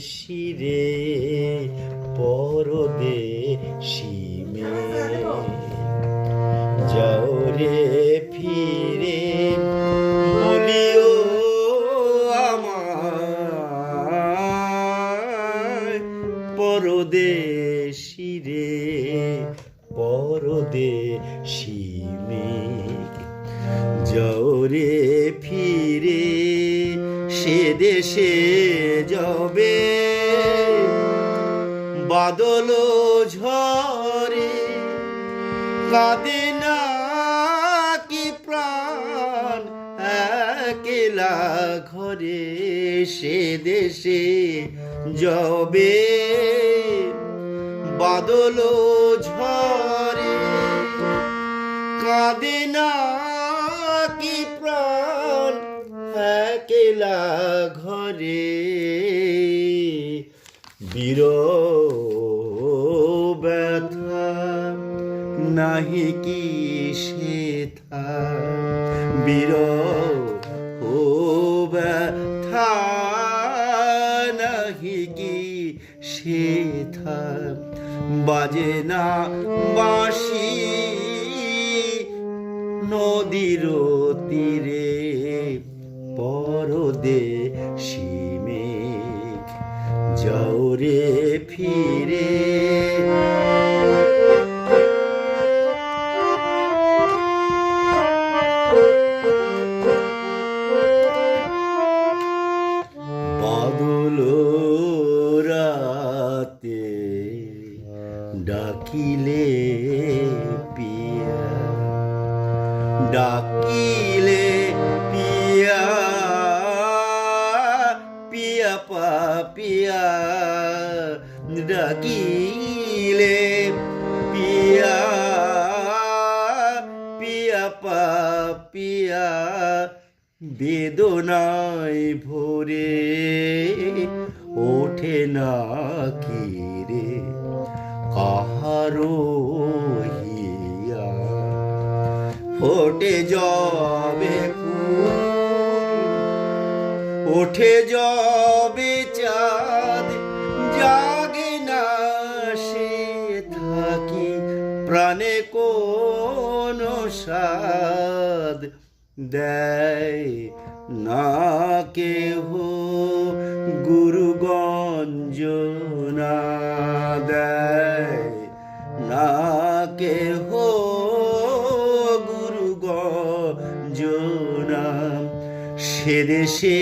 শিরে পরদেশি মেয়ে যাও রে ফিরে বলিও আমায় পরদেশি রে পরদেশি মেয়ে যাও রে ফিরে সে দেশে যাবে বাদল ঝরে কাঁদে না কি প্রাণ একলা ঘরে সে দেশে যাবে বাদল ঝরে কাঁদে না কি প্রাণ একলা ঘরে ব্যথা নাহি কি সেথা ব্যথা নাহি কি সেথা বাজে না বাঁশি নদীর তীরে পরদেশি মেঘ যাও রে ফিরে বাদল রাতে ডাকিলে পিয়া ডাকিলে পিয়া পিয়া পাপিয়া ডাকিলে পিয়া পিয়া পাপিয়া বেদনায় ভরে ওঠে না কি রে কাহারো হিয়া ফোটে যাবে ওঠে যাবে চাঁদ জাগে না সে থাকি প্রাণে কোন সাদ দেয় না কেহ গুরুগঞ্জনা দেয় না কেহ গুরুগঞ্জনা সে দেশে